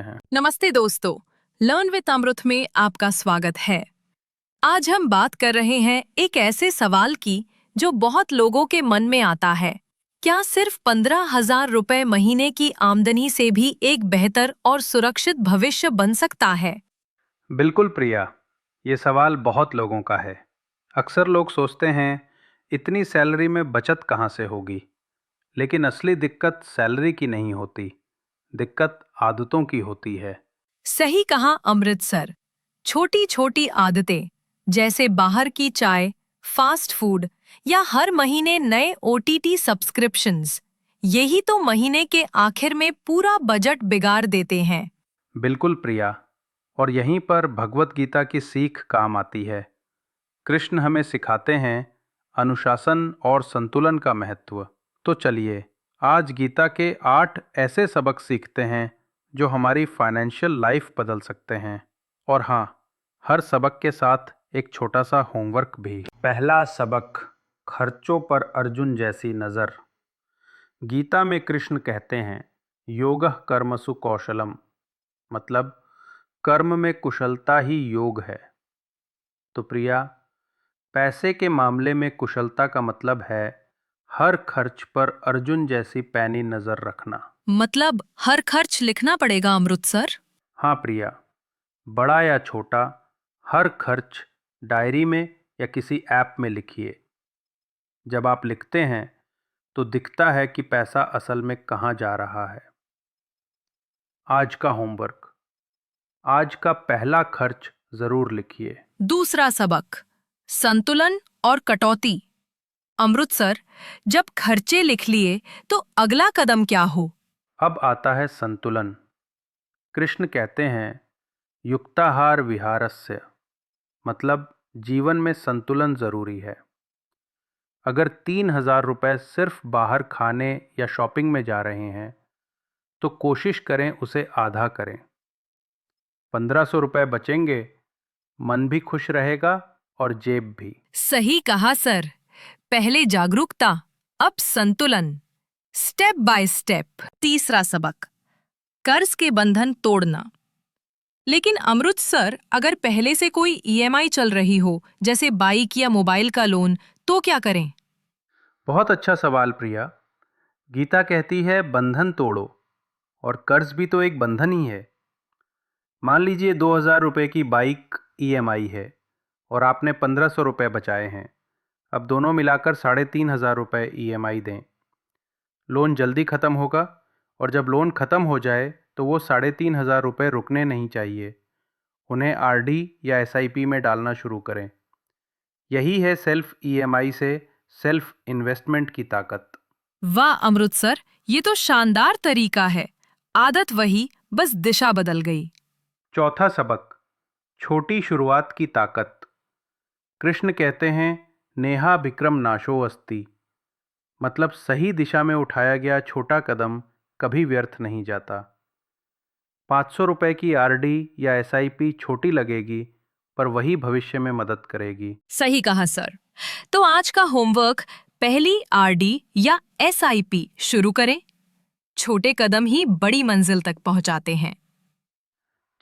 हैं। नमस्ते दोस्तों, लर्न विद अमृत में आपका स्वागत है। आज हम बात कर रहे हैं एक ऐसे सवाल की जो बहुत लोगों के मन में आता है। क्या सिर्फ 15,000 रुपए महीने की आमदनी से भी एक बेहतर और सुरक्षित भविष्य बन सकता है? बिल्कुल प्रिया, ये सवाल बहुत लोगों का है। अक्सर लोग सोचते हैं इतनी सैलरी में बचत कहाँ से होगी, लेकिन असली दिक्कत सैलरी की नहीं होती, दिक्कत आदतों की होती है। सही कहा अमृतसर। छोटी छोटी आदतें जैसे बाहर की चाय, फास्ट फूड या हर महीने नए ओटीटी सब्सक्रिप्शंस, यही तो महीने के आखिर में पूरा बजट बिगाड़ देते हैं। बिल्कुल प्रिया, और यहीं पर भगवत गीता की सीख काम आती है। कृष्ण हमें सिखाते हैं अनुशासन और संतुलन का महत्व। तो चलिए, आज गीता के 8 ऐसे सबक सीखते हैं जो हमारी फाइनेंशियल लाइफ बदल सकते हैं। और हाँ, हर सबक के साथ एक छोटा सा होमवर्क भी। पहला सबक, खर्चों पर अर्जुन जैसी नज़र। गीता में कृष्ण कहते हैं योगः कर्मसु कौशलम, मतलब कर्म में कुशलता ही योग है। तो प्रिया, पैसे के मामले में कुशलता का मतलब है हर खर्च पर अर्जुन जैसी पैनी नजर रखना। मतलब हर खर्च लिखना पड़ेगा अमृतसर? हाँ प्रिया, बड़ा या छोटा, हर खर्च डायरी में या किसी ऐप में लिखिए। जब आप लिखते हैं तो दिखता है कि पैसा असल में कहाँ जा रहा है। आज का होमवर्क, आज का पहला खर्च जरूर लिखिए। दूसरा सबक, संतुलन और कटौती। अमृतसर, जब खर्चे लिख लिए तो अगला कदम क्या हो? अब आता है संतुलन। कृष्ण कहते हैं युक्ताहार विहारस्य, मतलब जीवन में संतुलन जरूरी है। अगर 3,000 रुपये सिर्फ बाहर खाने या शॉपिंग में जा रहे हैं तो कोशिश करें उसे आधा करें। 1,500 रुपये बचेंगे, मन भी खुश रहेगा और जेब भी। सही कहा सर। पहले जागरूकता, अब संतुलन, स्टेप बाय स्टेप। तीसरा सबक, कर्ज के बंधन तोड़ना। लेकिन अमृत सर, अगर पहले से कोई ईएमआई चल रही हो, जैसे बाइक या मोबाइल का लोन, तो क्या करें? बहुत अच्छा सवाल प्रिया। गीता कहती है बंधन तोड़ो, और कर्ज भी तो एक बंधन ही है। मान लीजिए 2,000 रुपये की बाइक ईएमआई है और आपने 1,500 रुपये बचाए हैं। अब दोनों मिलाकर 3,500 रुपये ईएमआई दें। लोन जल्दी ख़त्म होगा, और जब लोन ख़त्म हो जाए तो वो 3,500 रुपये रुकने नहीं चाहिए। उन्हें आरडी या एसआईपी में डालना शुरू करें। यही है सेल्फ ईएमआई से सेल्फ इन्वेस्टमेंट की ताकत। वाह अमृत सर, ये तो शानदार तरीका है। आदत वही, बस दिशा बदल गई। चौथा सबक, छोटी शुरुआत की ताकत। कृष्ण कहते हैं नेहा विक्रम नाशो अस्ति, मतलब सही दिशा में उठाया गया छोटा कदम कभी व्यर्थ नहीं जाता। 500 रुपये की आरडी या एसआईपी छोटी लगेगी, पर वही भविष्य में मदद करेगी। सही कहा सर। तो आज का होमवर्क, पहली आरडी या एसआईपी शुरू करें। छोटे कदम ही बड़ी मंजिल तक पहुंचाते हैं।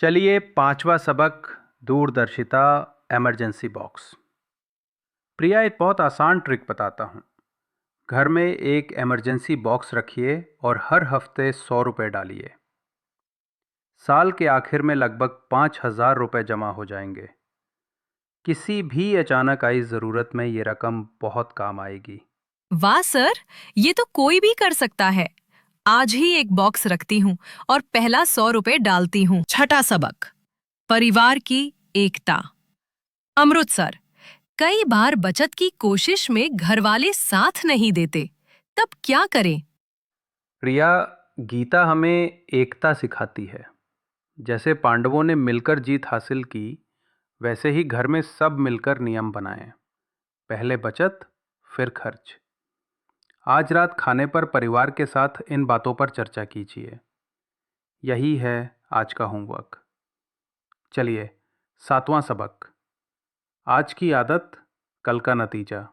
चलिए, पांचवा सबक, दूरदर्शिता इमरजेंसी बॉक्स। प्रिया, एक बहुत आसान ट्रिक बताता हूँ। घर में एक इमरजेंसी बॉक्स रखिए और हर हफ्ते 100 रुपये डालिए। साल के आखिर में लगभग 5,000 रुपये जमा हो जाएंगे। किसी भी अचानक आई ज़रूरत में ये रकम बहुत काम आएगी। वाह सर, ये तो कोई भी कर सकता है। आज ही एक बॉक्स रखती हूँ और पहला 100 रुपए डालती हूँ। छठा सबक, परिवार की एकता। अमृतसर, कई बार बचत की कोशिश में घरवाले साथ नहीं देते, तब क्या करें? प्रिया, गीता हमें एकता सिखाती है। जैसे पांडवों ने मिलकर जीत हासिल की, वैसे ही घर में सब मिलकर नियम बनाएं। पहले बचत, फिर खर्च। आज रात खाने पर परिवार के साथ इन बातों पर चर्चा कीजिए। यही है आज का होमवर्क। चलिए, सातवां सबक, आज की आदत, कल का नतीजा।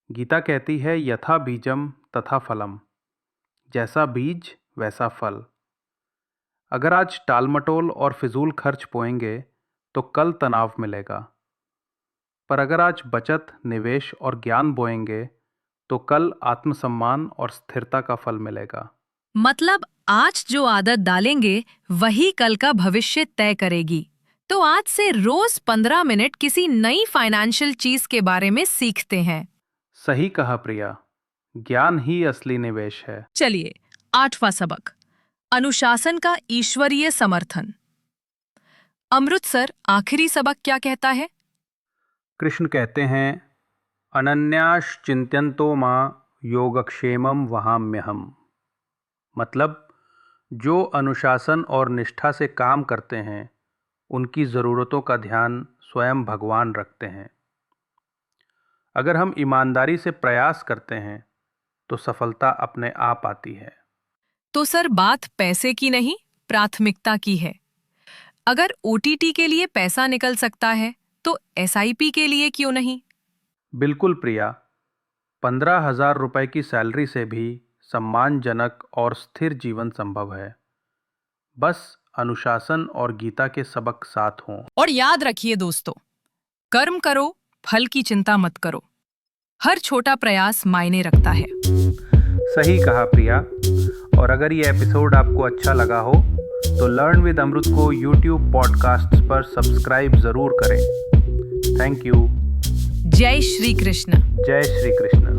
गीता कहती है यथा बीजम तथा फलम, जैसा बीज वैसा फल। अगर आज टालमटोल और फिजूल खर्च पोएंगे तो कल तनाव मिलेगा, पर अगर आज बचत, निवेश और ज्ञान बोएंगे तो कल आत्मसम्मान और स्थिरता का फल मिलेगा। मतलब आज जो आदत डालेंगे वही कल का भविष्य तय करेगी। तो आज से रोज 15 मिनट किसी नई फाइनेंशियल चीज के बारे में सीखते हैं। सही कहा प्रिया, ज्ञान ही असली निवेश है। चलिए, 8वां सबक, अनुशासन का ईश्वरीय समर्थन। अमृत सर, आखिरी सबक क्या कहता है? कृष्ण कहते हैं, अनन्यास चिंत्यन्तो मां योगक्षेमम वहाम्यहम्। मतलब जो अनुशासन और निष्ठा से काम करते हैं उनकी ज़रूरतों का ध्यान स्वयं भगवान रखते हैं। अगर हम ईमानदारी से प्रयास करते हैं तो सफलता अपने आप आती है। तो सर, बात पैसे की नहीं, प्राथमिकता की है। अगर ओटीटी के लिए पैसा निकल सकता है तो एसआईपी के लिए क्यों नहीं? बिल्कुल प्रिया, 15,000 रुपए की सैलरी से भी सम्मानजनक और स्थिर जीवन संभव है, बस अनुशासन और गीता के सबक साथ हों। और याद रखिए दोस्तों, कर्म करो, फल की चिंता मत करो। हर छोटा प्रयास मायने रखता है। सही कहा प्रिया। और अगर ये एपिसोड आपको अच्छा लगा हो तो लर्न विद अमृत को यूट्यूब पॉडकास्ट्स पर सब्सक्राइब ज़रूर करें। Thank you. जय श्री कृष्ण। जय श्री कृष्ण।